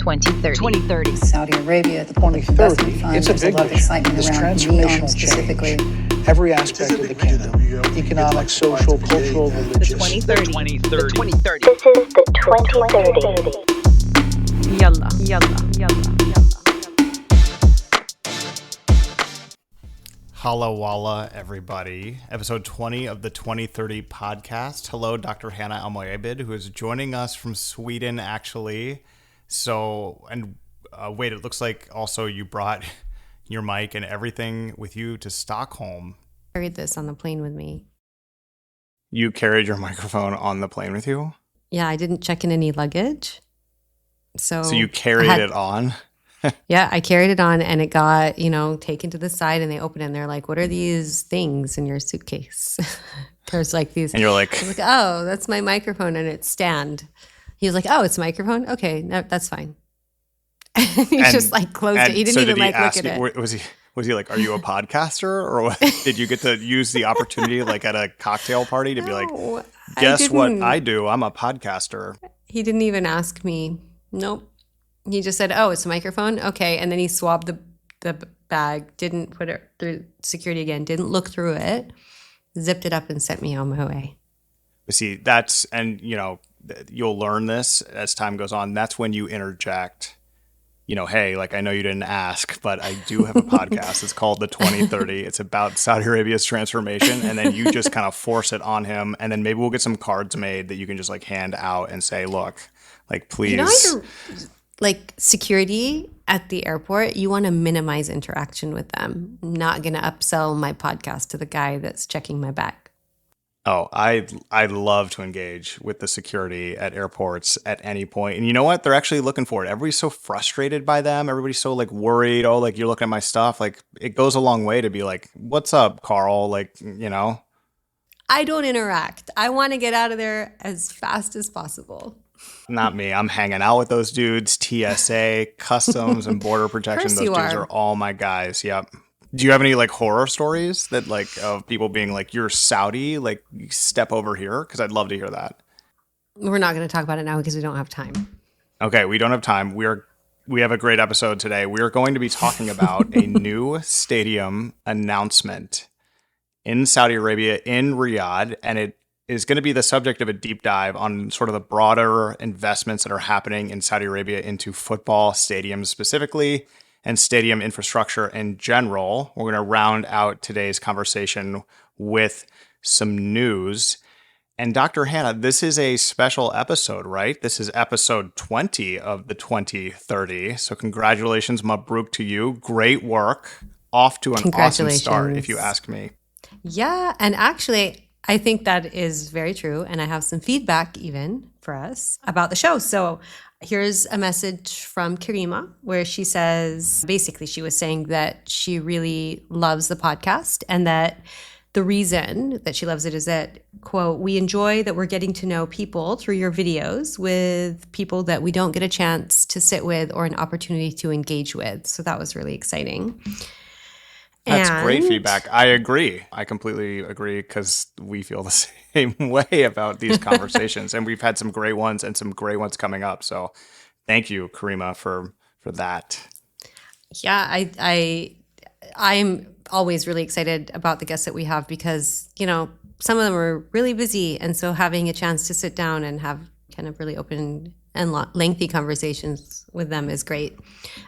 2030. 2030. Saudi Arabia, the public investment fund, It's a there's a big lot of vision. excitement This around transformational NEOM specifically. change, every aspect of the kingdom, economic, social, cultural, The religious. 2030. 2030. 2030. This is the 2030. Yalla, yalla, yalla, yalla. Holla walla, everybody. Episode 20 of the 2030 podcast. Hello, Dr. Hanaa and who is joining us from Sweden, actually. So, and wait, it looks like also you brought your mic and everything with you to Stockholm. Carried this on the plane with me. You carried your microphone on the plane with you? Yeah, I didn't check in any luggage. So you carried it on? Yeah, I carried it on and it got, taken to the side and they opened it and they're like, what are these things in your suitcase? There's like these. And you're like, I was like, oh, that's my microphone and it's stand. He was like, oh, it's a microphone? Okay, no, that's fine. He just like closed it. He didn't even like look at it. Was he like, are you a podcaster? Or what? Did you get to use the opportunity like at a cocktail party to be like, guess what I do? I'm a podcaster. He didn't even ask me. Nope. He just said, oh, it's a microphone? Okay. And then he swabbed the bag, didn't put it through security again, didn't look through it, zipped it up and sent me on my way. See, you'll learn this as time goes on. That's when you interject, hey, like, I know you didn't ask, but I do have a podcast. It's called The 2030. It's about Saudi Arabia's transformation. And then you just kind of force it on him. And then maybe we'll get some cards made that you can just like hand out and say, look, like, please. Like security at the airport, you want to minimize interaction with them. I'm not going to upsell my podcast to the guy that's checking my bag. Oh, I love to engage with the security at airports at any point. And you know what? They're actually looking for it. Everybody's so frustrated by them. Everybody's so like worried. Oh, like you're looking at my stuff. Like it goes a long way to be like, what's up, Carl? Like, I don't interact. I want to get out of there as fast as possible. Not me. I'm hanging out with those dudes. TSA, Customs, and Border Protection. Those dudes are all my guys. Yep. Do you have any like horror stories that like of people being like, you're Saudi, like step over here? Because I'd love to hear that. We're not going to talk about it now because we don't have time. Okay, we don't have time. We have a great episode today. We are going to be talking about a new stadium announcement in Saudi Arabia, in Riyadh, and it is going to be the subject of a deep dive on sort of the broader investments that are happening in Saudi Arabia into football stadiums specifically and stadium infrastructure in general. We're going to round out today's conversation with some news. And Dr. Hanaa, this is a special episode, right? This is episode 20 of the 2030. So congratulations, Mabruk to you. Great work. Off to an awesome start, if you ask me. Yeah, and actually, I think that is very true. And I have some feedback even for us about the show. So here's a message from Karima where she says, basically she was saying that she really loves the podcast and that the reason that she loves it is that, quote, we enjoy that we're getting to know people through your videos with people that we don't get a chance to sit with or an opportunity to engage with. So that was really exciting. That's great feedback. I agree. I completely agree because we feel the same way about these conversations. And we've had some great ones and some great ones coming up. So thank you, Karima, for that. Yeah, I'm always really excited about the guests that we have because, some of them are really busy. And so having a chance to sit down and have kind of really open and lengthy conversations with them is great.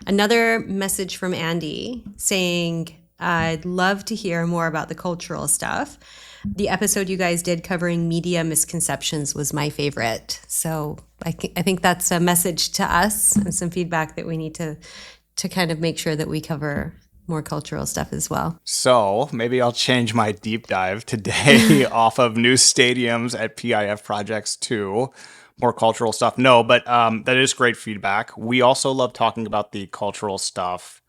Another message from Andy saying, I'd love to hear more about the cultural stuff. The episode you guys did covering media misconceptions was my favorite. So I think that's a message to us and some feedback that we need to kind of make sure that we cover more cultural stuff as well. So maybe I'll change my deep dive today off of new stadiums at PIF projects to more cultural stuff. No, but that is great feedback. We also love talking about the cultural stuff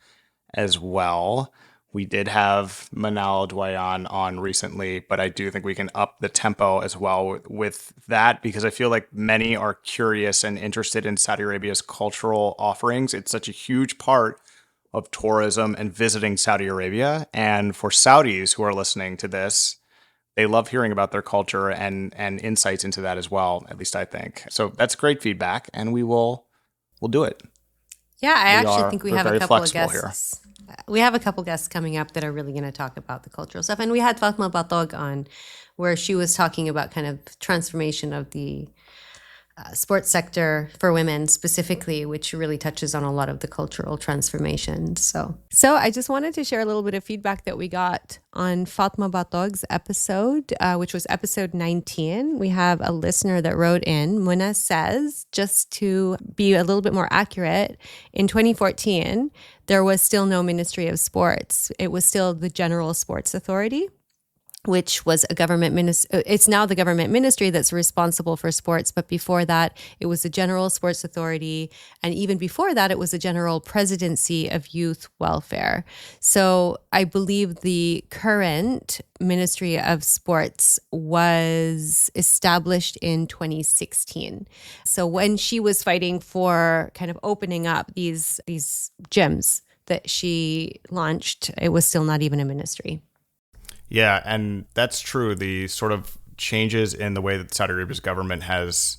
as well. We did have Manal Dwayan on recently, but I do think we can up the tempo as well with that because I feel like many are curious and interested in Saudi Arabia's cultural offerings. It's such a huge part of tourism and visiting Saudi Arabia. And for Saudis who are listening to this, they love hearing about their culture and insights into that as well, at least I think. So that's great feedback, and we'll do it. Yeah, I actually think we're have very a couple of flexible here. guests. We have a couple guests coming up that are really going to talk about the cultural stuff. And we had Fatima Batook on, where she was talking about kind of transformation of the sports sector for women specifically, which really touches on a lot of the cultural transformations. So I just wanted to share a little bit of feedback that we got on Fatima Batook's episode, which was episode 19. We have a listener that wrote in. Muna says, just to be a little bit more accurate, in 2014, there was still no Ministry of Sports. It was still the General Sports Authority, which was a government ministry. It's now the government ministry that's responsible for sports. But before that, it was the General Sports Authority. And even before that, it was the General Presidency of Youth Welfare. So I believe the current Ministry of Sports was established in 2016. So when she was fighting for kind of opening up these gyms that she launched, it was still not even a ministry. Yeah, and that's true. The sort of changes in the way that Saudi Arabia's government has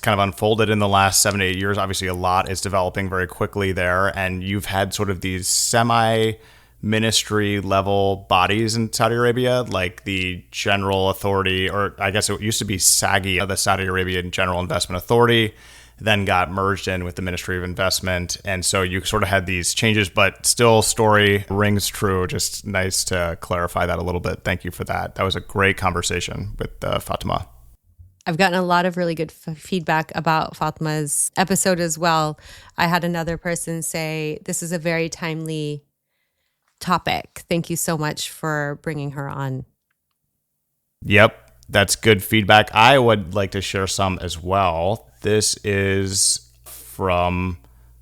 kind of unfolded in the last 7 to 8 years. Obviously, a lot is developing very quickly there, and you've had sort of these semi-ministry level bodies in Saudi Arabia, like the General Authority, or I guess it used to be SAGI, the Saudi Arabian General Investment Authority, then got merged in with the Ministry of Investment. And so you sort of had these changes, but still story rings true. Just nice to clarify that a little bit. Thank you for that. That was a great conversation with Fatima. I've gotten a lot of really good feedback about Fatima's episode as well. I had another person say, this is a very timely topic. Thank you so much for bringing her on. Yep, that's good feedback. I would like to share some as well. This is from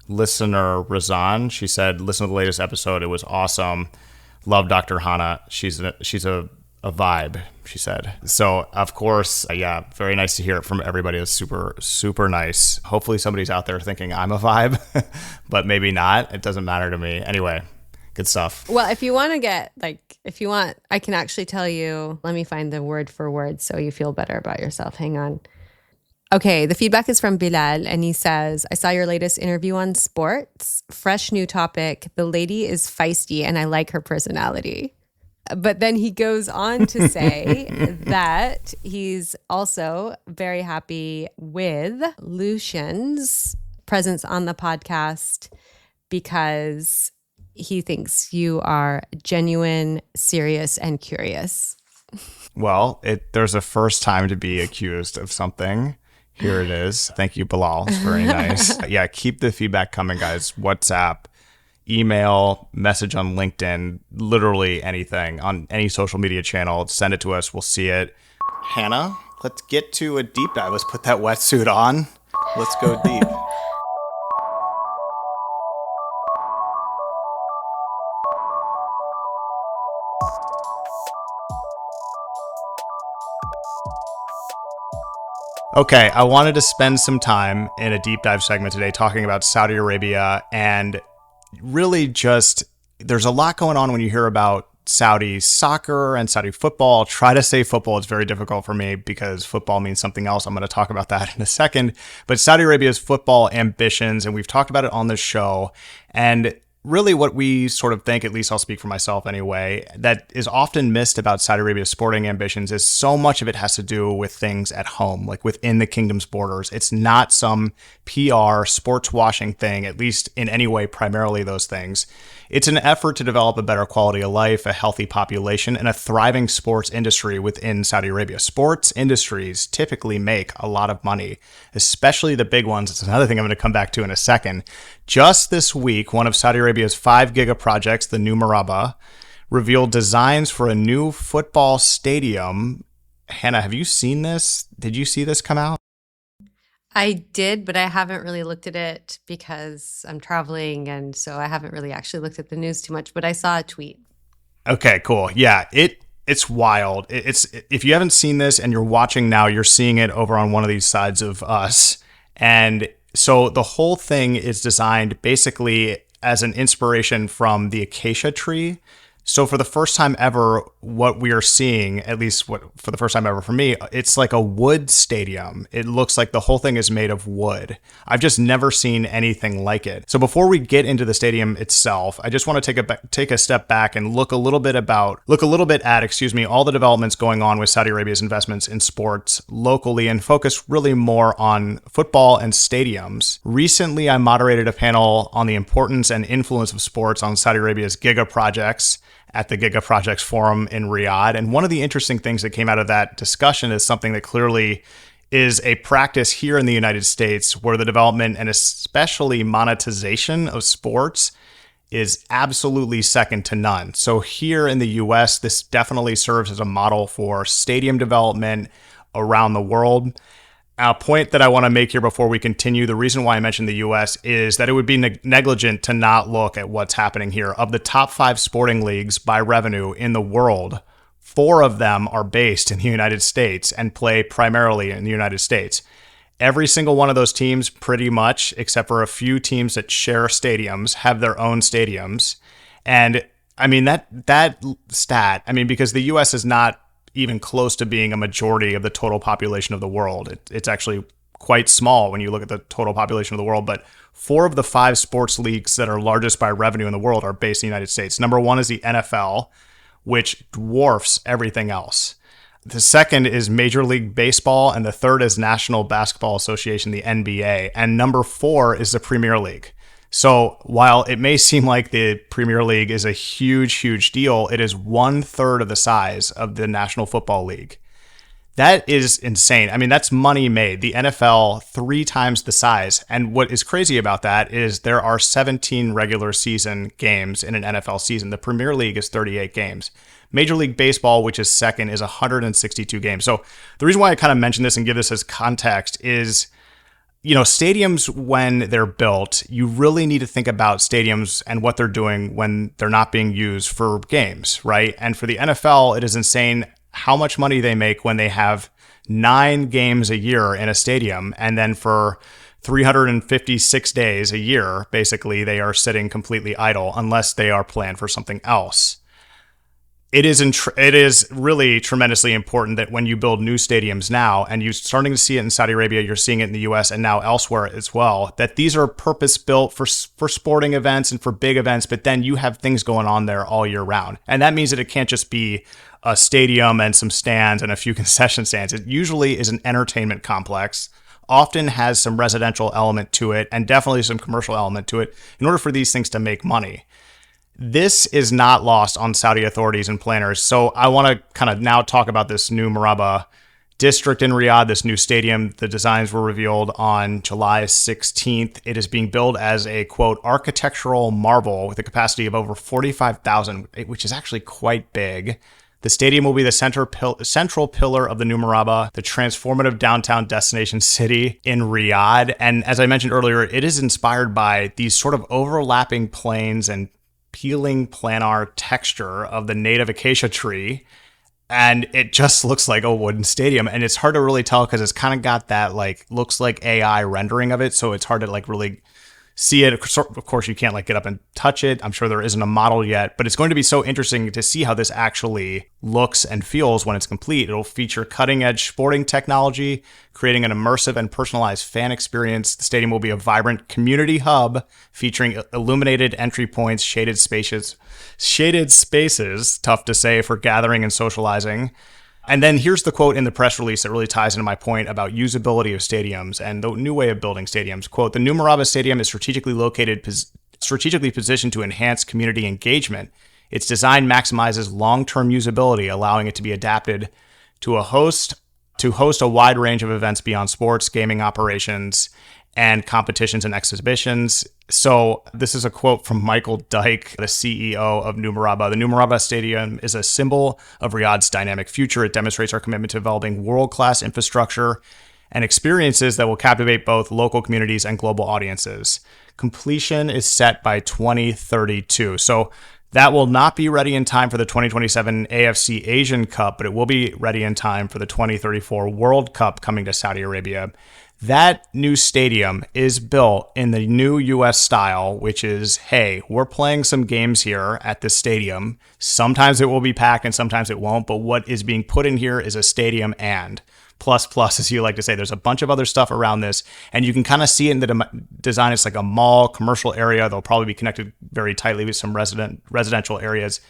listener Razan. She said, listen to the latest episode. It was awesome. Love Dr. Hanaa. She's a vibe, she said. So, of course, yeah, very nice to hear it from everybody. It's super, super nice. Hopefully somebody's out there thinking I'm a vibe, but maybe not. It doesn't matter to me. Anyway, good stuff. Well, if you want to get, I can actually tell you, let me find the word for word so you feel better about yourself. Hang on. Okay, the feedback is from Bilal, and he says, I saw your latest interview on sports. Fresh new topic. The lady is feisty, and I like her personality. But then he goes on to say that he's also very happy with Lucien's presence on the podcast because he thinks you are genuine, serious, and curious. Well, there's a first time to be accused of something. Here it is. Thank you, Bilal. It's very nice. Yeah, keep the feedback coming, guys. WhatsApp, email, message on LinkedIn, literally anything on any social media channel. Send it to us. We'll see it. Hanaa, let's get to a deep dive. Let's put that wetsuit on. Let's go deep. Okay, I wanted to spend some time in a deep dive segment today talking about Saudi Arabia, and really just there's a lot going on when you hear about Saudi soccer and Saudi football. I'll try to say football. It's very difficult for me because football means something else. I'm going to talk about that in a second. But Saudi Arabia's football ambitions, and we've talked about it on this show, and really what we sort of think, at least I'll speak for myself anyway, that is often missed about Saudi Arabia's sporting ambitions is so much of it has to do with things at home, like within the kingdom's borders. It's not some PR sports washing thing, at least in any way, primarily those things. It's an effort to develop a better quality of life, a healthy population, and a thriving sports industry within Saudi Arabia. Sports industries typically make a lot of money, especially the big ones. It's another thing I'm going to come back to in a second. Just this week, one of Saudi Arabia's 5 giga projects, the new Murabba, revealed designs for a new football stadium. Hanaa, have you seen this? Did you see this come out? I did, but I haven't really looked at it because I'm traveling, and so I haven't really actually looked at the news too much, but I saw a tweet. Okay, cool. Yeah, it's wild. It's if you haven't seen this and you're watching now, you're seeing it over on one of these sides of us. And so the whole thing is designed basically as an inspiration from the acacia tree. So for the first time ever, what we are seeing, at least for the first time ever for me, it's like a wood stadium. It looks like the whole thing is made of wood. I've just never seen anything like it. So before we get into the stadium itself, I just want to take a step back and look a little bit at, all the developments going on with Saudi Arabia's investments in sports locally and focus really more on football and stadiums. Recently, I moderated a panel on the importance and influence of sports on Saudi Arabia's Giga projects at the Giga Projects Forum in Riyadh. And one of the interesting things that came out of that discussion is something that clearly is a practice here in the United States where the development and especially monetization of sports is absolutely second to none. So here in the US, this definitely serves as a model for stadium development around the world. A point that I want to make here before we continue, the reason why I mentioned the US is that it would be negligent to not look at what's happening here. Of the top 5 sporting leagues by revenue in the world, 4 of them are based in the United States and play primarily in the United States. Every single one of those teams, pretty much, except for a few teams that share stadiums, have their own stadiums. And I mean, that stat, because the US is not even close to being a majority of the total population of the world. It's actually quite small when you look at the total population of the world, but 4 of the 5 sports leagues that are largest by revenue in the world are based in the United States. Number 1 is the NFL, which dwarfs everything else. The second is Major League Baseball, and the third is National Basketball Association, the NBA, and number 4 is the Premier League. So while it may seem like the Premier League is a huge, huge deal, it is 1/3 of the size of the National Football League. That is insane. That's money made. The NFL, 3 times the size. And what is crazy about that is there are 17 regular season games in an NFL season. The Premier League is 38 games. Major League Baseball, which is second, is 162 games. So the reason why I kind of mention this and give this as context is, stadiums, when they're built, you really need to think about stadiums and what they're doing when they're not being used for games, right? And for the NFL, it is insane how much money they make when they have 9 games a year in a stadium. And then for 356 days a year, basically, they are sitting completely idle unless they are planned for something else. It is really tremendously important that when you build new stadiums now, and you're starting to see it in Saudi Arabia, you're seeing it in the US and now elsewhere as well, that these are purpose-built for sporting events and for big events, but then you have things going on there all year round. And that means that it can't just be a stadium and some stands and a few concession stands. It usually is an entertainment complex, often has some residential element to it, and definitely some commercial element to it in order for these things to make money. This is not lost on Saudi authorities and planners. So I want to kind of now talk about this new Murabba district in Riyadh, this new stadium. The designs were revealed on July 16th. It is being built as a, quote, architectural marvel with a capacity of over 45,000, which is actually quite big. The stadium will be the central pillar of the new Murabba, the transformative downtown destination city in Riyadh. And as I mentioned earlier, it is inspired by these sort of overlapping plains and peeling planar texture of the native acacia tree, and it just looks like a wooden stadium. And it's hard to really tell because it's kind of got that looks like AI rendering of it, so it's hard to really see it. Of course, you can't get up and touch it. I'm sure there isn't a model yet, but it's going to be so interesting to see how this actually looks and feels when it's complete. It'll feature cutting-edge sporting technology, creating an immersive and personalized fan experience. The stadium will be a vibrant community hub featuring illuminated entry points, shaded spaces, tough to say, for gathering and socializing. And then here's the quote in the press release that really ties into my point about usability of stadiums and the new way of building stadiums. Quote, the new Murabba Stadium is strategically positioned to enhance community engagement. Its design maximizes long-term usability, allowing it to be adapted to host a wide range of events beyond sports, gaming operations, and competitions and exhibitions. So this is a quote from Michael Dyke, the CEO of New Murabba. The New Murabba Stadium is a symbol of Riyadh's dynamic future. It demonstrates our commitment to developing world-class infrastructure and experiences that will captivate both local communities and global audiences. Completion is set by 2032. So That will not be ready in time for the 2027 AFC Asian Cup, but it will be ready in time for the 2034 World Cup coming to Saudi Arabia. That new stadium is built in the new U.S. style, which is, hey, we're playing some games here at this stadium. Sometimes it will be packed and sometimes it won't, but what is being put in here is a stadium and plus, as you like to say. There's a bunch of other stuff around this, and you can kind of see it in the design. It's like a mall, commercial area. They'll probably be connected very tightly with some residential areas.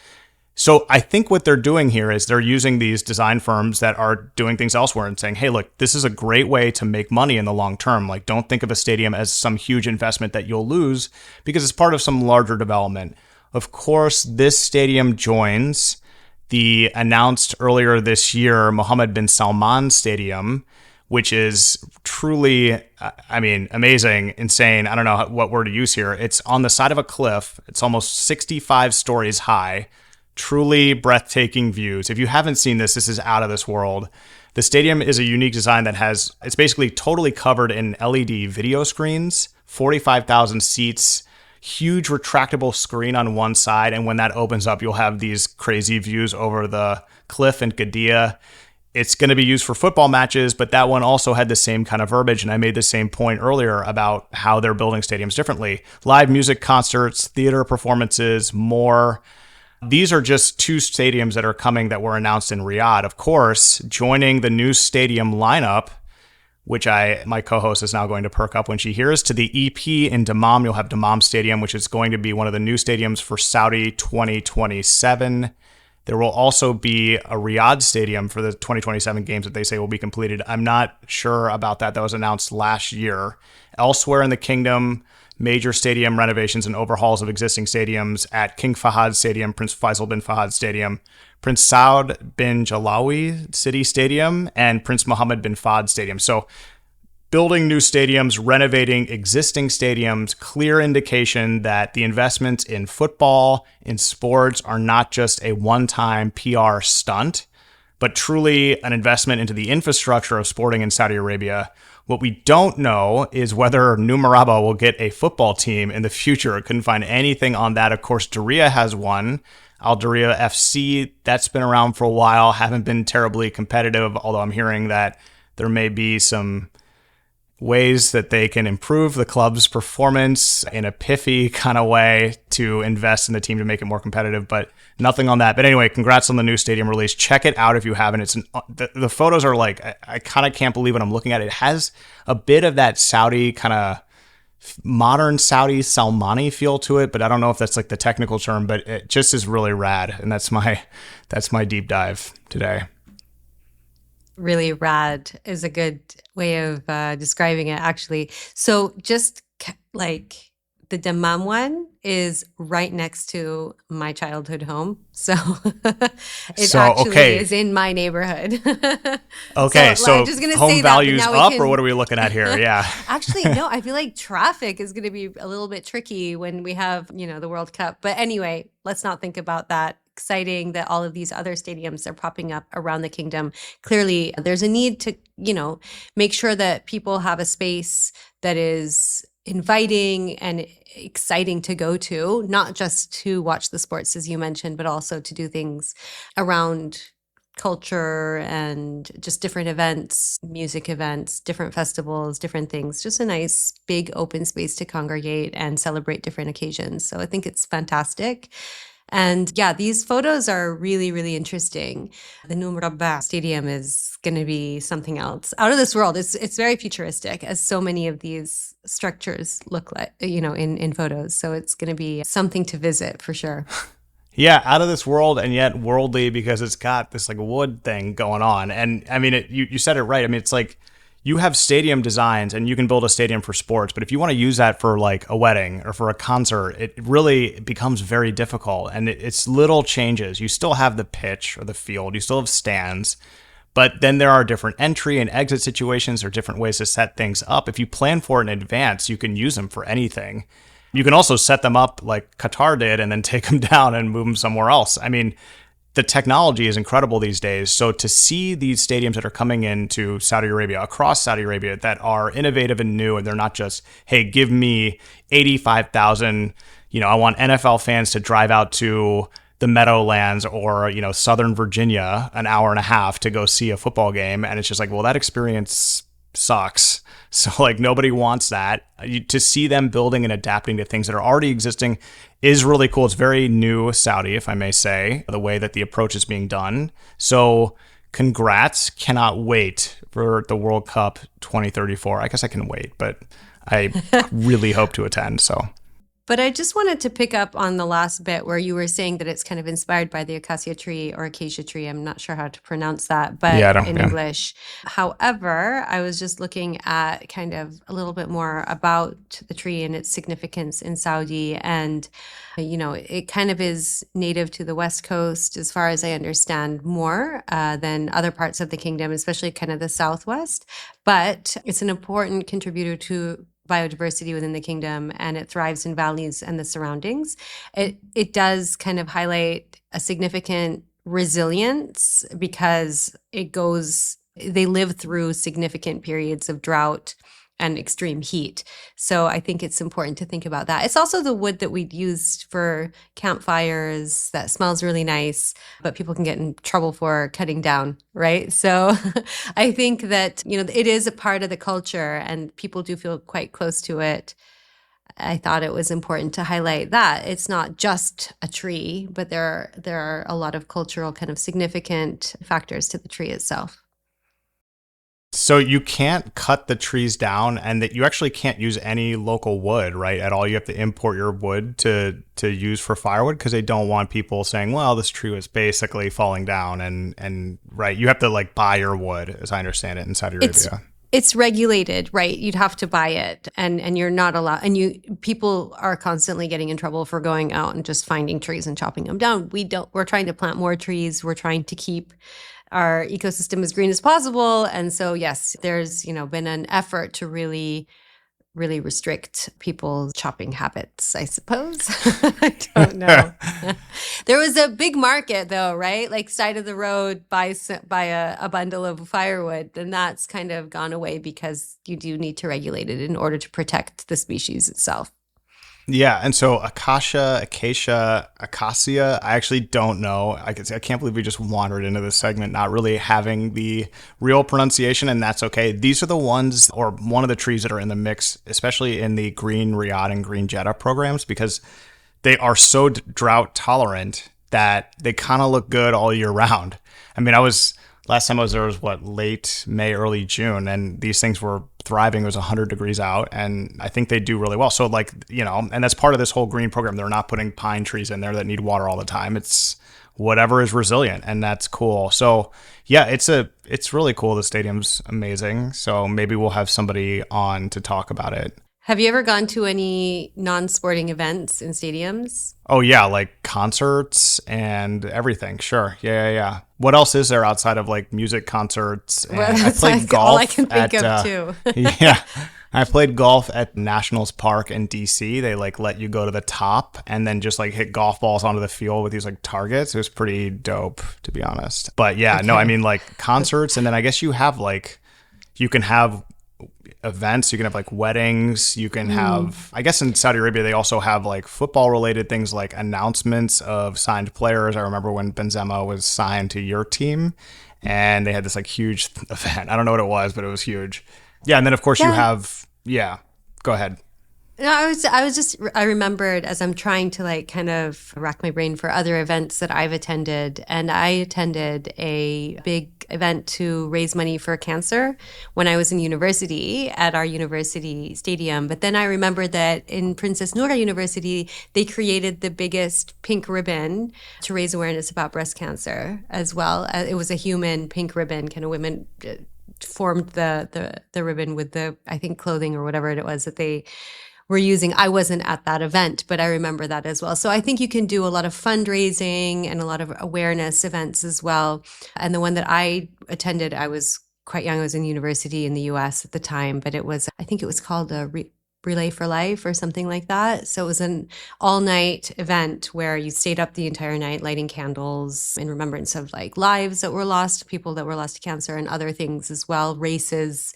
So I think what they're doing here is they're using these design firms that are doing things elsewhere and saying, hey, look, this is a great way to make money in the long term. Like, don't think of a stadium as some huge investment that you'll lose because it's part of some larger development. Of course, this stadium joins the announced earlier this year Mohammed bin Salman Stadium, which is truly, amazing, insane. I don't know what word to use here. It's on the side of a cliff. It's almost 65 stories high. Truly breathtaking views. If you haven't seen this, this is out of this world. The stadium is a unique design that it's basically totally covered in LED video screens, 45,000 seats, huge retractable screen on one side, and when that opens up, you'll have these crazy views over the cliff in Qadiyah. It's going to be used for football matches, but that one also had the same kind of verbiage, and I made the same point earlier about how they're building stadiums differently. Live music concerts, theater performances, more. These are just two stadiums that are coming that were announced in Riyadh. Of course, joining the new stadium lineup, which my co-host is now going to perk up when she hears. To the EP in Dammam, you'll have Dammam Stadium, which is going to be one of the new stadiums for Saudi 2027. There will also be a Riyadh stadium for the 2027 games that they say will be completed. I'm not sure about that. That was announced last year. Elsewhere in the kingdom, major stadium renovations and overhauls of existing stadiums at King Fahad Stadium, Prince Faisal bin Fahad Stadium, Prince Saud bin Jalawi City Stadium, and Prince Mohammed bin Fahd Stadium. So building new stadiums, renovating existing stadiums, clear indication that the investments in football, in sports, are not just a one-time PR stunt, but truly an investment into the infrastructure of sporting in Saudi Arabia. What we don't know is whether New Murabba will get a football team in the future. I couldn't find anything on that. Of course, Diriyah has one. Al Diriyah FC, that's been around for a while, haven't been terribly competitive, although I'm hearing that there may be some ways that they can improve the club's performance in a piffy kind of way to invest in the team to make it more competitive, but nothing on that. But anyway, congrats on the new stadium release. Check it out if you haven't. The photos are like, I kind of can't believe what I'm looking at. It has a bit of that Saudi kind of modern Saudi Salmani feel to it, but I don't know if that's like the technical term, but it just is really rad. And that's my deep dive today. Really rad is a good way of describing it, actually. So just like the Dammam one is right next to my childhood home. So it is in my neighborhood. Okay, so I'm just gonna home say values that, up, or what are we looking at here? Yeah. Actually, no, I feel like traffic is going to be a little bit tricky when we have, the World Cup. But anyway, let's not think about that. Exciting that all of these other stadiums are popping up around the kingdom. Clearly, there's a need to, make sure that people have a space that is inviting and exciting to go to, not just to watch the sports, as you mentioned, but also to do things around culture and just different events, music events, different festivals, different things. Just a nice big open space to congregate and celebrate different occasions. So I think it's fantastic. And yeah, these photos are really, really interesting. The new Murabba Stadium is going to be something else out of this world. It's very futuristic, as so many of these structures look like, in photos. So it's going to be something to visit for sure. Yeah, out of this world and yet worldly, because it's got this like wood thing going on. And I mean, you said it right. I mean, it's like you have stadium designs and you can build a stadium for sports, but if you want to use that for like a wedding or for a concert, it really becomes very difficult. And it's little changes. You still have the pitch or the field, you still have stands, but then there are different entry and exit situations or different ways to set things up. If you plan for it in advance, you can use them for anything. You can also set them up like Qatar did and then take them down and move them somewhere else. I mean, the technology is incredible these days. So to see these stadiums that are coming into Saudi Arabia, across Saudi Arabia, that are innovative and new, and they're not just, hey, give me 85,000, I want NFL fans to drive out to the Meadowlands or, Southern Virginia an hour and a half to go see a football game. And it's just like, well, that experience sucks. So like nobody wants that. To see them building and adapting to things that are already existing is really cool. It's very new Saudi, if I may say, the way that the approach is being done. So congrats. Cannot wait for the World Cup 2034. I guess I can wait, but I really hope to attend. So. But I just wanted to pick up on the last bit where you were saying that it's kind of inspired by the acacia tree or acacia tree. I'm not sure how to pronounce that, but in English. However, I was just looking at kind of a little bit more about the tree and its significance in Saudi. And, it kind of is native to the West Coast, as far as I understand, more than other parts of the kingdom, especially kind of the Southwest. But it's an important contributor to biodiversity within the kingdom, and it thrives in valleys and the surroundings. It does kind of highlight a significant resilience because they live through significant periods of drought and extreme heat. So I think it's important to think about that. It's also the wood that we'd used for campfires that smells really nice, but people can get in trouble for cutting down, right? So I think that, it is a part of the culture and people do feel quite close to it. I thought it was important to highlight that it's not just a tree, but there are a lot of cultural kind of significant factors to the tree itself. So you can't cut the trees down, and that you actually can't use any local wood, right? At all, you have to import your wood to use for firewood because they don't want people saying, "Well, this tree was basically falling down," and right, you have to like buy your wood, as I understand it, in Saudi Arabia. It's regulated, right? You'd have to buy it, and you're not allowed. And people are constantly getting in trouble for going out and just finding trees and chopping them down. We're trying to plant more trees. We're trying to keep our ecosystem as green as possible. And so, yes, there's, been an effort to really, really restrict people's chopping habits, I suppose. I don't know. There was a big market though, right? Like side of the road, buy a bundle of firewood. And that's kind of gone away because you do need to regulate it in order to protect the species itself. Yeah, and so acacia, I actually don't know. I can't believe we just wandered into this segment not really having the real pronunciation, and that's okay. These are the ones, or one of the trees that are in the mix, especially in the Green Riyadh and Green Jeddah programs, because they are so drought tolerant that they kind of look good all year round. I mean, last time I was there was late May, early June, and these things were thriving. It was 100 degrees out, and I think they do really well. So and that's part of this whole green program. They're not putting pine trees in there that need water all the time. It's whatever is resilient, and that's cool. So yeah, it's really cool. The stadium's amazing. So maybe we'll have somebody on to talk about it. Have you ever gone to any non-sporting events in stadiums? Oh yeah, like concerts and everything. Sure. Yeah. What else is there outside of like music concerts? And I played golf. All I can think of too. Yeah. I played golf at Nationals Park in DC. They let you go to the top and then just hit golf balls onto the field with these targets. It was pretty dope, to be honest. But yeah, okay. No, I mean concerts, and then I guess you have you can have events, you can have weddings, you can have, I guess in Saudi Arabia they also have football related things, like announcements of signed players. I remember when Benzema was signed to your team and they had this huge event. I don't know what it was, but it was huge. Yeah, and then of course you have, go ahead. No, I remembered as I'm trying to kind of rack my brain for other events that I've attended, and I attended a big event to raise money for cancer when I was in university at our university stadium. But then I remembered that in Princess Noura University, they created the biggest pink ribbon to raise awareness about breast cancer as well. It was a human pink ribbon, kind of women formed the ribbon with the, I think, clothing or whatever it was that they were using. I wasn't at that event, but I remember that as well. So I think you can do a lot of fundraising and a lot of awareness events as well. And the one that I attended, I was quite young. I was in university in the US at the time, but I think it was called a Relay for Life or something like that. So it was an all-night event where you stayed up the entire night lighting candles in remembrance of lives that were lost, people that were lost to cancer, and other things as well, races.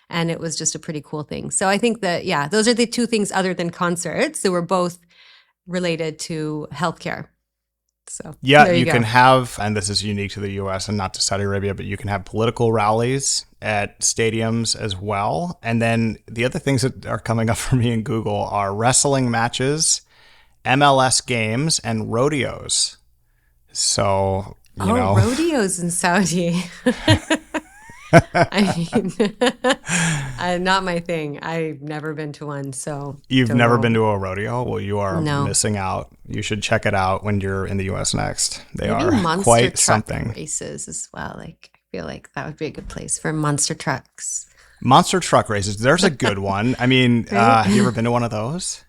And it was just a pretty cool thing. So I think that, those are the two things other than concerts. They were both related to healthcare. So Yeah, there you go. can have, and this is unique to the US and not to Saudi Arabia, but you can have political rallies at stadiums as well. And then the other things that are coming up for me in Google are wrestling matches, MLS games, and rodeos. So, you know. Rodeos in Saudi. I mean, not my thing. I've never been to one, so You've don't never know. been to a rodeo? Well, you are No. missing out. You should check it out when you're in the US next. They Maybe are monster quite truck something. races as well. Like I feel like that would be a good place for monster trucks. Monster truck races. There's a good one. I mean, Right? have you ever been to one of those?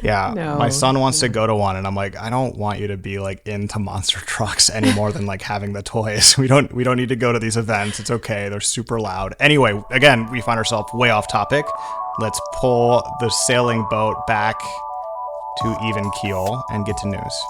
Yeah, No. my son wants to go to one, and I'm like, I don't want you to be like into monster trucks any more than like having the toys. We don't need to go to these events. It's okay. They're super loud. Anyway, again, we find ourselves way off topic. Let's pull the sailing boat back to even keel and get to news.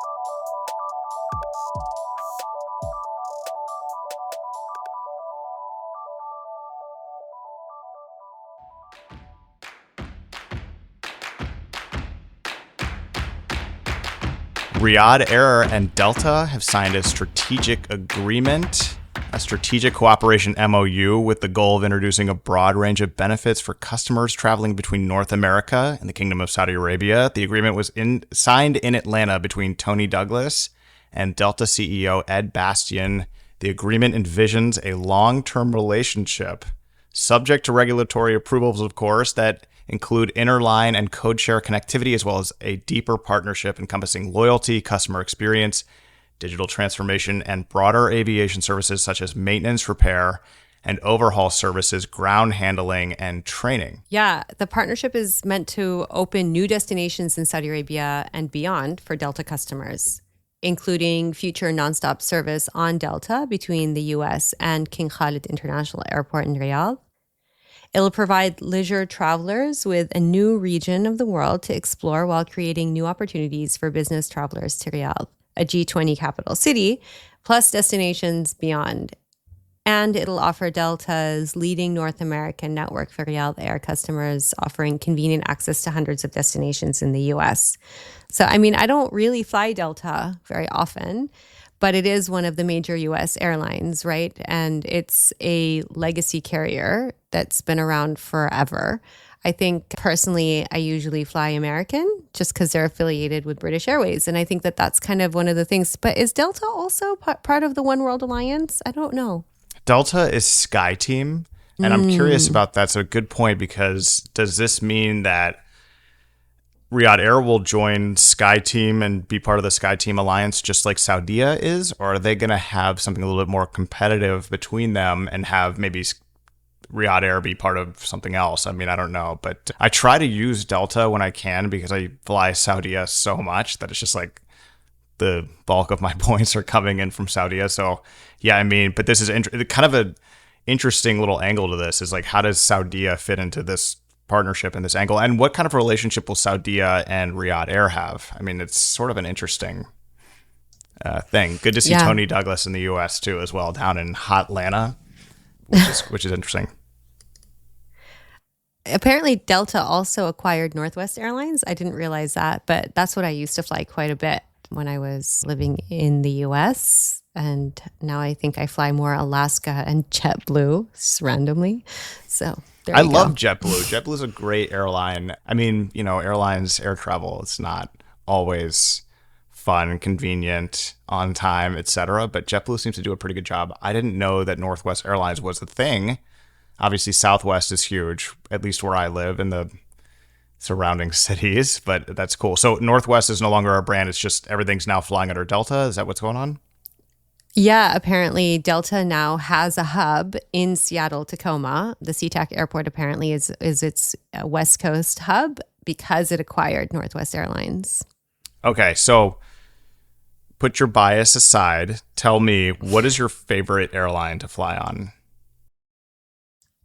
Riyadh Air and Delta have signed a strategic agreement, a strategic cooperation MOU with the goal of introducing a broad range of benefits for customers traveling between North America and the Kingdom of Saudi Arabia. The agreement was signed in Atlanta between Tony Douglas and Delta CEO Ed Bastian. The agreement envisions a long-term relationship, subject to regulatory approvals, of course, that include interline and code share connectivity, as well as a deeper partnership encompassing loyalty, customer experience, digital transformation, and broader aviation services such as maintenance, repair, and overhaul services, ground handling, and training. Yeah, the partnership is meant to open new destinations in Saudi Arabia and beyond for Delta customers, including future nonstop service on Delta between the US and King Khalid International Airport in Riyadh. It'll provide leisure travelers with a new region of the world to explore while creating new opportunities for business travelers to Riyadh, a G20 capital city, plus destinations beyond. And it'll offer Delta's leading North American network for Riyadh Air customers, offering convenient access to hundreds of destinations in the US. So, I mean, I don't really fly Delta very often, but it is one of the major US airlines, right? And it's a legacy carrier that's been around forever. I think personally, I usually fly American just because they're affiliated with British Airways. And I think that that's kind of one of the things. But is Delta also part of the One World Alliance? I don't know. Delta is SkyTeam, and I'm curious about that. So a good point, because does this mean that Riyadh Air will join SkyTeam and be part of the SkyTeam alliance just like Saudia is? Or are they going to have something a little bit more competitive between them and have maybe Riyadh Air be part of something else? I mean, I don't know. But I try to use Delta when I can because I fly Saudia so much that it's just like the bulk of my points are coming in from Saudia. So, yeah, I mean, but this is kind of an interesting little angle to this is like, how does Saudia fit into this partnership in this angle? And what kind of relationship will Saudia and Riyadh Air have? I mean, it's sort of an interesting thing. Good to see Tony Douglas in the U.S. too, as well, down in hot Atlanta, which is interesting. Apparently, Delta also acquired Northwest Airlines. I didn't realize that, but that's what I used to fly quite a bit when I was living in the U.S. And now I think I fly more Alaska and JetBlue, just randomly. So there you go. love JetBlue. JetBlue is a great airline. I mean, you know, airlines, air travel, it's not always fun, convenient, on time, etc. But JetBlue seems to do a pretty good job. I didn't know that Northwest Airlines was a thing. Obviously, Southwest is huge, at least where I live in the surrounding cities, but that's cool. So Northwest is no longer a brand. It's just everything's now flying under Delta. Is that what's going on? Yeah, apparently Delta now has a hub in Seattle, Tacoma. The SeaTac Airport apparently is its West Coast hub because it acquired Northwest Airlines. Okay, so put your bias aside. Tell me, what is your favorite airline to fly on?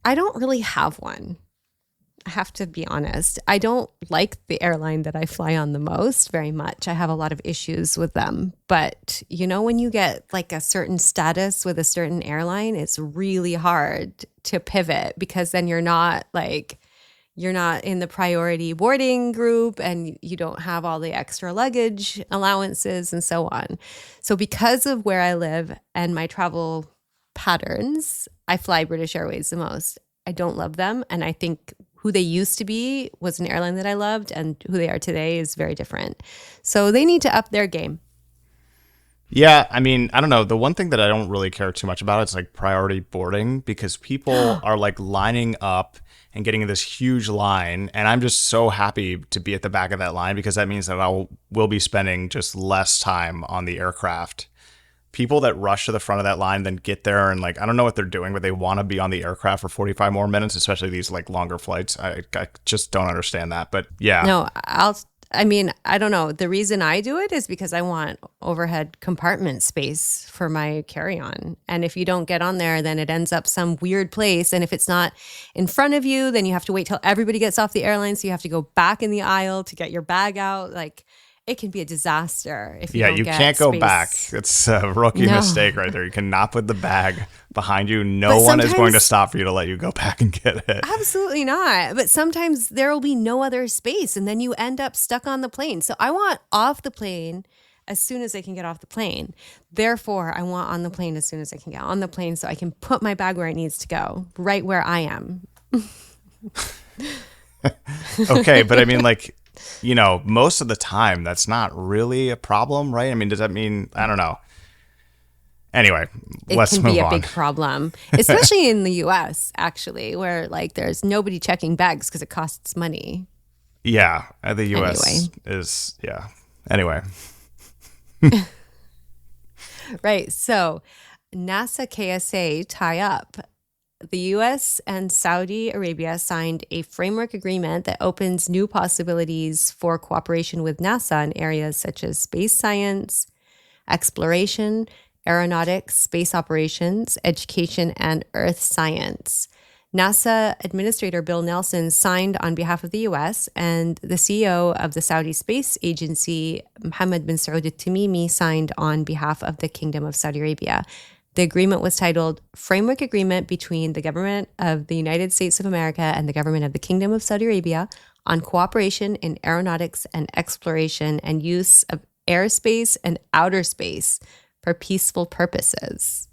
I don't really have one. I have to be honest. I don't like the airline that I fly on the most very much. I have a lot of issues with them. But, you know, when you get like a certain status with a certain airline, it's really hard to pivot because then you're not like, you're not in the priority boarding group and you don't have all the extra luggage allowances and so on. So because of where I live and my travel patterns, I fly British Airways the most. I don't love them. And I think who they used to be was an airline that I loved, and who they are today is very different. So they need to up their game. Yeah, I mean, I don't know. The one thing that I don't really care too much about is like priority boarding, because people are like lining up and getting in this huge line. And I'm just so happy to be at the back of that line, because that means that will be spending just less time on the aircraft. People that rush to the front of that line, then get there and like, I don't know what they're doing, but they want to be on the aircraft for 45 more minutes, especially these like longer flights. I just don't understand that. But yeah. No, I don't know. The reason I do it is because I want overhead compartment space for my carry-on. And if you don't get on there, then it ends up some weird place. And if it's not in front of you, then you have to wait till everybody gets off the airline. So you have to go back in the aisle to get your bag out. Like, it can be a disaster if you don't get can't go space. back. It's a rookie mistake right there. You cannot put the bag behind you. No one is going to stop for you to let you go back and get it. Absolutely not. But sometimes there will be no other space, and then you end up stuck on the plane. So I want off the plane as soon as I can get off the plane. Therefore, I want on the plane as soon as I can get on the plane, so I can put my bag where it needs to go, right where I am. Okay, but I mean, like, you know, most of the time that's not really a problem, right? I mean, does that mean, I don't know. Anyway, let's move on. It can be a big problem, especially in the US, actually, where like there's nobody checking bags because it costs money. Yeah, the US is, yeah. Anyway. Right. So NASA KSA tie up. The U.S. and Saudi Arabia signed a framework agreement that opens new possibilities for cooperation with NASA in areas such as space science, exploration, aeronautics, space operations, education, and earth science. NASA Administrator Bill Nelson signed on behalf of the U.S., and the CEO of the Saudi Space Agency, Mohammed bin Saud al-Tamimi, signed on behalf of the Kingdom of Saudi Arabia. The agreement was titled Framework Agreement between the Government of the United States of America and the Government of the Kingdom of Saudi Arabia on cooperation in aeronautics and exploration and use of airspace and outer space for peaceful purposes.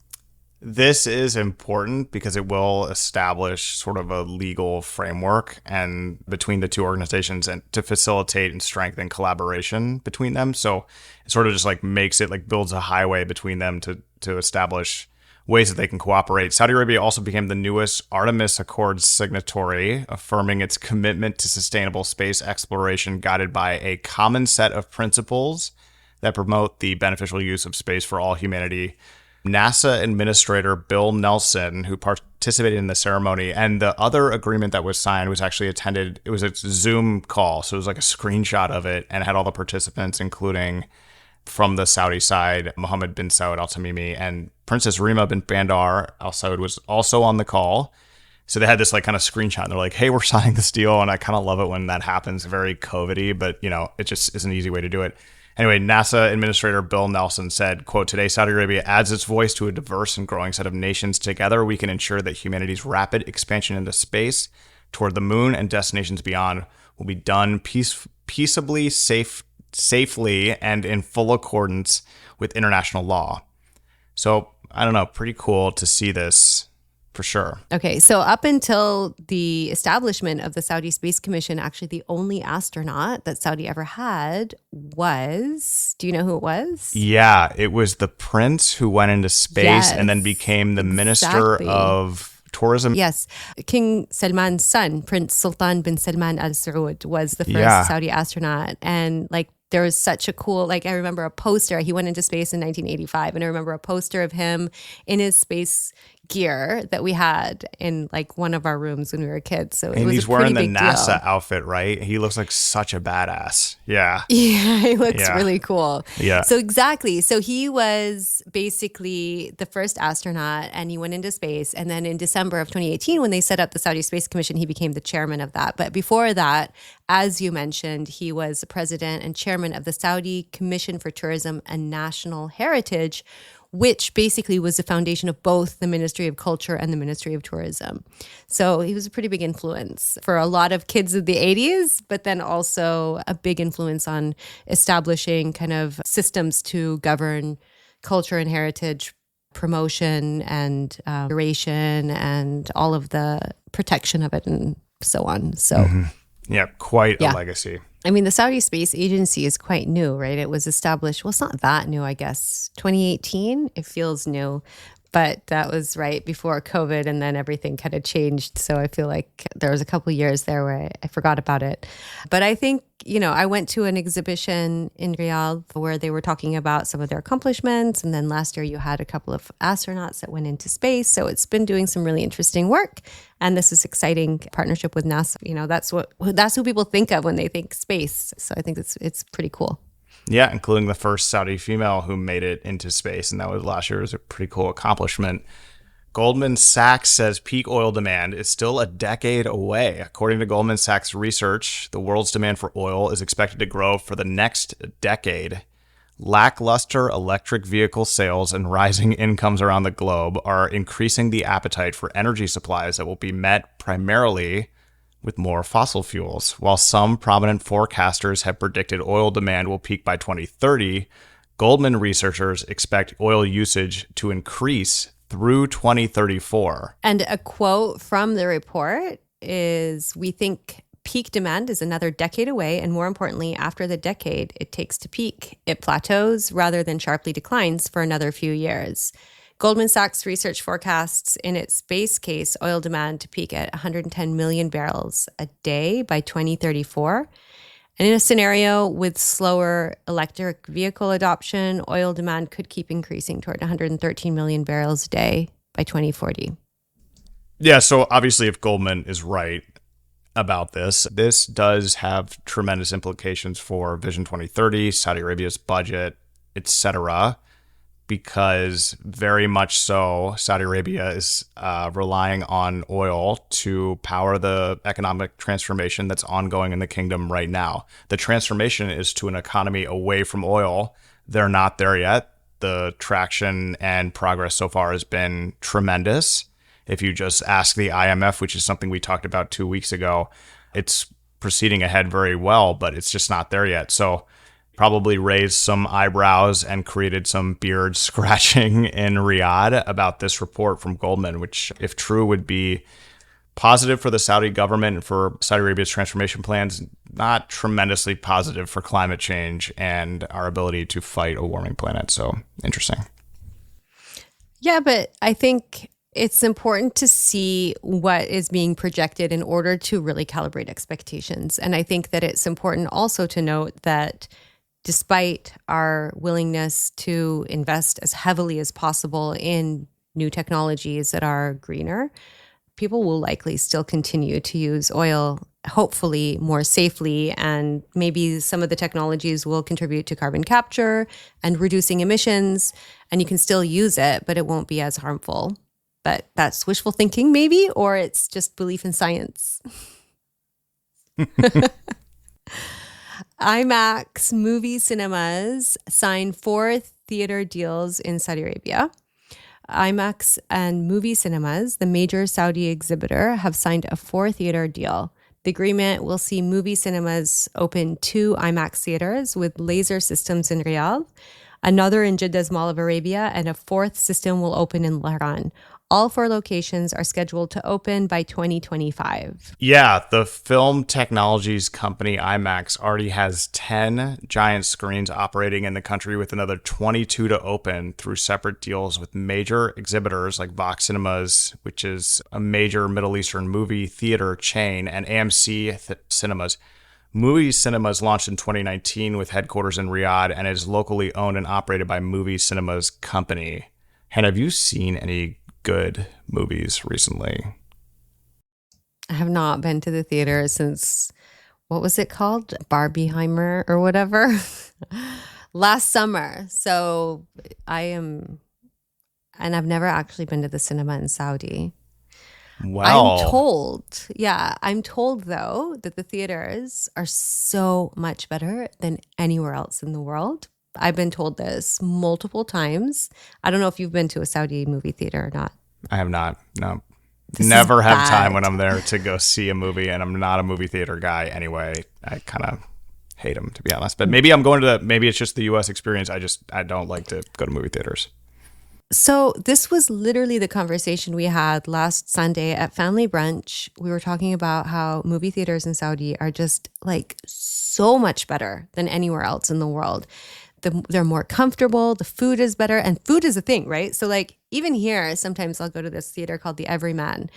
This is important because it will establish sort of a legal framework and between the two organizations, and to facilitate and strengthen collaboration between them. So it sort of just like makes it like builds a highway between them to establish ways that they can cooperate. Saudi Arabia also became the newest Artemis Accords signatory, affirming its commitment to sustainable space exploration guided by a common set of principles that promote the beneficial use of space for all humanity. NASA Administrator Bill Nelson, who participated in the ceremony, and the other agreement that was signed was actually attended. It was a Zoom call, so it was like a screenshot of it, and it had all the participants, including from the Saudi side, Mohammed bin Saud al-Tamimi, and Princess Rima bin Bandar Al Saud was also on the call. So they had this like kind of screenshot, and they're like, "Hey, we're signing this deal," and I kind of love it when that happens. Very COVID-y, but you know, it just is an easy way to do it. Anyway, NASA Administrator Bill Nelson said, quote, "Today, Saudi Arabia adds its voice to a diverse and growing set of nations. Together, we can ensure that humanity's rapid expansion into space toward the moon and destinations beyond will be done peaceably, safely, and in full accordance with international law." So, I don't know, pretty cool to see this. For sure. Okay, so up until the establishment of the Saudi Space Commission, actually the only astronaut that Saudi ever had was, do you know who it was? Yeah, it was the prince who went into space and then became the minister of tourism. Yes, King Salman's son, Prince Sultan bin Salman Al Saud, was the first Saudi astronaut. And like, there was such a cool, like, I remember a poster. He went into space in 1985, and I remember a poster of him in his space gear that we had in like one of our rooms when we were kids. So it was he's a pretty wearing the big NASA deal. outfit, right? He looks like such a badass. Yeah. Yeah, he looks really cool. Yeah. So exactly. So he was basically the first astronaut, and he went into space. And then in December of 2018, when they set up the Saudi Space Commission, he became the chairman of that. But before that, as you mentioned, he was the president and chairman of the Saudi Commission for Tourism and National Heritage, which basically was the foundation of both the Ministry of Culture and the Ministry of Tourism. So he was a pretty big influence for a lot of kids of the 80s, but then also a big influence on establishing kind of systems to govern culture and heritage promotion and duration and all of the protection of it and so on. So Yeah, quite a legacy. I mean, the Saudi Space Agency is quite new, right? It was established, well, it's not that new, I guess. 2018, it feels new, but that was right before COVID, and then everything kind of changed. So I feel like there was a couple of years there where I forgot about it. But I think, I went to an exhibition in Riyadh where they were talking about some of their accomplishments. And then last year you had a couple of astronauts that went into space. So it's been doing some really interesting work. And this is exciting partnership with NASA. That's who people think of when they think space. So I think it's pretty cool. Yeah, including the first Saudi female who made it into space. And that was last year. It was a pretty cool accomplishment. Goldman Sachs says peak oil demand is still a decade away. According to Goldman Sachs research, the world's demand for oil is expected to grow for the next decade. Lackluster electric vehicle sales and rising incomes around the globe are increasing the appetite for energy supplies that will be met primarily with more fossil fuels. While some prominent forecasters have predicted oil demand will peak by 2030, Goldman researchers expect oil usage to increase through 2034. And a quote from the report is, we think peak demand is another decade away, and more importantly, after the decade it takes to peak, it plateaus rather than sharply declines for another few years. Goldman Sachs research forecasts in its base case oil demand to peak at 110 million barrels a day by 2034. And in a scenario with slower electric vehicle adoption, oil demand could keep increasing toward 113 million barrels a day by 2040. Yeah, so obviously if Goldman is right about this does have tremendous implications for Vision 2030, Saudi Arabia's budget, etc., because very much so Saudi Arabia is relying on oil to power the economic transformation that's ongoing in the kingdom right now. The transformation is to an economy away from oil. They're not there yet. The traction and progress so far has been tremendous. If you just ask the IMF, which is something we talked about 2 weeks ago, it's proceeding ahead very well, but it's just not there yet. So probably raised some eyebrows and created some beard scratching in Riyadh about this report from Goldman, which, if true, would be positive for the Saudi government and for Saudi Arabia's transformation plans, not tremendously positive for climate change and our ability to fight a warming planet. So interesting. Yeah, but I think it's important to see what is being projected in order to really calibrate expectations. And I think that it's important also to note that despite our willingness to invest as heavily as possible in new technologies that are greener, people will likely still continue to use oil, hopefully more safely, and maybe some of the technologies will contribute to carbon capture and reducing emissions, and you can still use it, but it won't be as harmful. But that's wishful thinking maybe, or it's just belief in science. IMAX movie cinemas signed 4 theater deals in Saudi Arabia. IMAX and movie cinemas, the major Saudi exhibitor, have signed a 4 theater deal. The agreement will see movie cinemas open 2 IMAX theaters with laser systems in Riyadh, another in Jeddah's Mall of Arabia, and a 4th system will open in Lahran. All 4 locations are scheduled to open by 2025. Yeah, the film technologies company IMAX already has 10 giant screens operating in the country, with another 22 to open through separate deals with major exhibitors like Vox Cinemas, which is a major Middle Eastern movie theater chain, and AMC Cinemas. Movie Cinemas launched in 2019 with headquarters in Riyadh and is locally owned and operated by Movie Cinemas Company. And have you seen any good movies recently? I have not been to the theater since, what was it called? Barbieheimer or whatever? Last summer. So and I've never actually been to the cinema in Saudi. Well, I'm told though that the theaters are so much better than anywhere else in the world. I've been told this multiple times. I don't know if you've been to a Saudi movie theater or not. I have not. No. This Never is have bad. time when I'm there to go see a movie, and I'm not a movie theater guy anyway. I kind of hate them, to be honest. But maybe maybe it's just the U.S. experience. I don't like to go to movie theaters. So this was literally the conversation we had last Sunday at family brunch. We were talking about how movie theaters in Saudi are just like so much better than anywhere else in the world. They're more comfortable. The food is better, and food is a thing, right? So like even here, sometimes I'll go to this theater called the Everyman,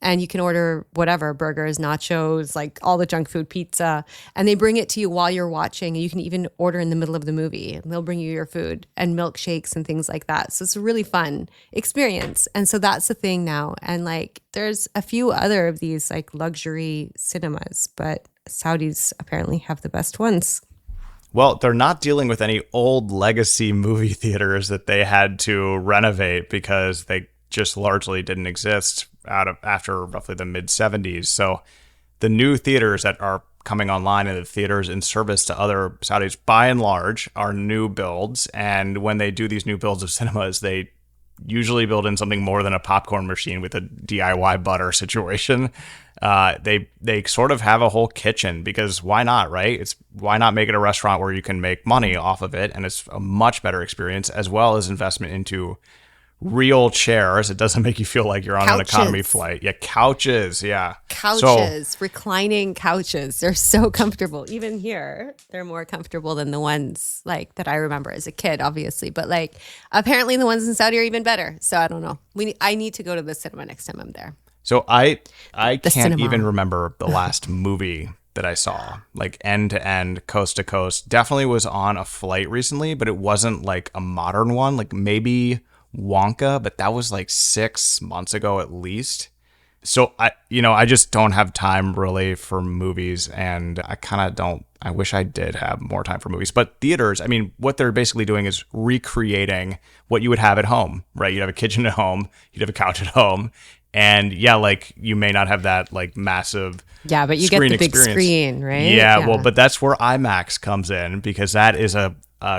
and you can order whatever, burgers, nachos, like all the junk food, pizza, and they bring it to you while you're watching. And you can even order in the middle of the movie, and they'll bring you your food and milkshakes and things like that. So it's a really fun experience. And so that's the thing now. And like there's a few other of these like luxury cinemas, but Saudis apparently have the best ones. Well, they're not dealing with any old legacy movie theaters that they had to renovate because they just largely didn't exist after roughly the mid-70s. So the new theaters that are coming online and the theaters in service to other Saudis, by and large, are new builds. And when they do these new builds of cinemas, they usually build in something more than a popcorn machine with a DIY butter situation. They sort of have a whole kitchen because why not, right? Why not make it a restaurant where you can make money off of it, and it's a much better experience, as well as investment into real chairs. It doesn't make you feel like you're on an economy flight. Yeah, couches. Yeah, Reclining couches. They're so comfortable. Even here, they're more comfortable than the ones like that I remember as a kid, obviously. But like apparently the ones in Saudi are even better. So I don't know. I need to go to the cinema next time I'm there. So I can't cinema. even remember the last movie that I saw, like end to end, coast to coast. Definitely was on a flight recently, but it wasn't like a modern one. Like maybe Wonka, but that was like 6 months ago at least. So I just don't have time really for movies, and I wish I did have more time for movies. But theaters, I mean, what they're basically doing is recreating what you would have at home, right? You'd have a kitchen at home, you'd have a couch at home, and yeah, like you may not have that like massive but you get the big experience. Screen, right? Yeah, well, but that's where IMAX comes in because that is a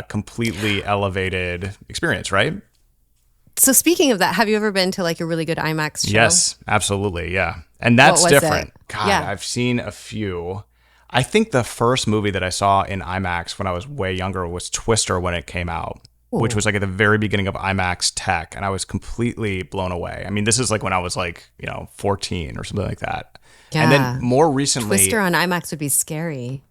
completely elevated experience, right? So speaking of that, have you ever been to like a really good IMAX show? Yes, absolutely. Yeah. And that's What was different. it? God, Yeah. I've seen a few. I think the first movie that I saw in IMAX when I was way younger was Twister when it came out, which was like at the very beginning of IMAX tech. And I was completely blown away. I mean, this is like when I was like, 14 or something like that. Yeah. And then more recently. Twister on IMAX would be scary.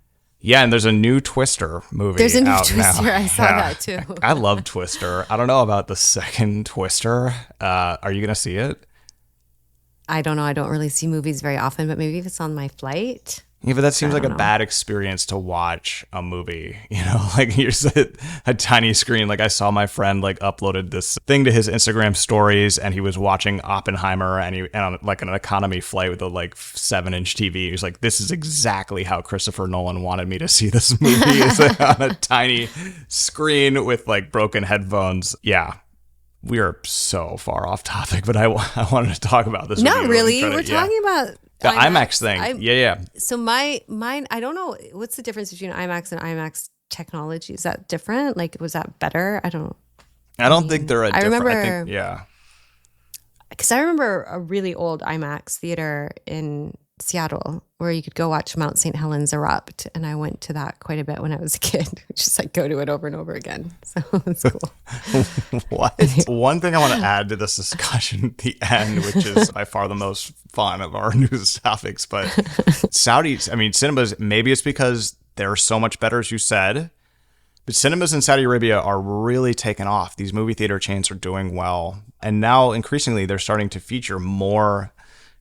Yeah, and there's a new Twister movie. There's a new out Twister. now. I saw that too. I love Twister. I don't know about the second Twister. Are you going to see it? I don't know. I don't really see movies very often, but maybe if it's on my flight. Yeah, but that seems like a know. bad experience to watch a movie, like here's a tiny screen. Like I saw my friend like uploaded this thing to his Instagram stories and he was watching Oppenheimer and on like an economy flight with a like 7-inch TV. He was like, this is exactly how Christopher Nolan wanted me to see this movie. It's like on a tiny screen with like broken headphones. Yeah. We are so far off topic, but I wanted to talk about this. Not really. We're talking about the IMAX thing. Yeah. So mine, I don't know. What's the difference between IMAX and IMAX technology? Is that different? Like, was that better? I don't think they're a different. I think, yeah. Because I remember a really old IMAX theater in Seattle where you could go watch Mount St. Helens erupt. And I went to that quite a bit when I was a kid. Just like go to it over and over again. So it's cool. What? One thing I want to add to this discussion at the end, which is by far the most fun of our news topics, but Saudis, I mean, cinemas, maybe it's because they're so much better, as you said, but cinemas in Saudi Arabia are really taking off. These movie theater chains are doing well. And now increasingly they're starting to feature more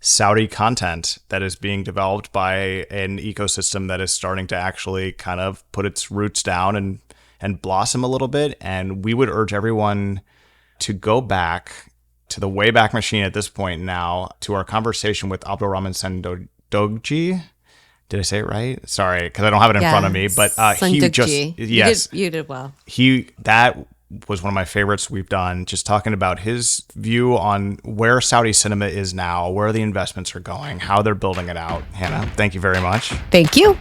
Saudi content that is being developed by an ecosystem that is starting to actually kind of put its roots down and blossom a little bit. And we would urge everyone to go back to the Wayback Machine at this point now to our conversation with Abdulrahman Sandogji. Did I say it right? Sorry, because I don't have it in front of me. But he just, yes. You did well. That was one of my favorites we've done, just talking about his view on where Saudi cinema is now, where the investments are going, how they're building it out. Hanaa, thank you very much. Thank you.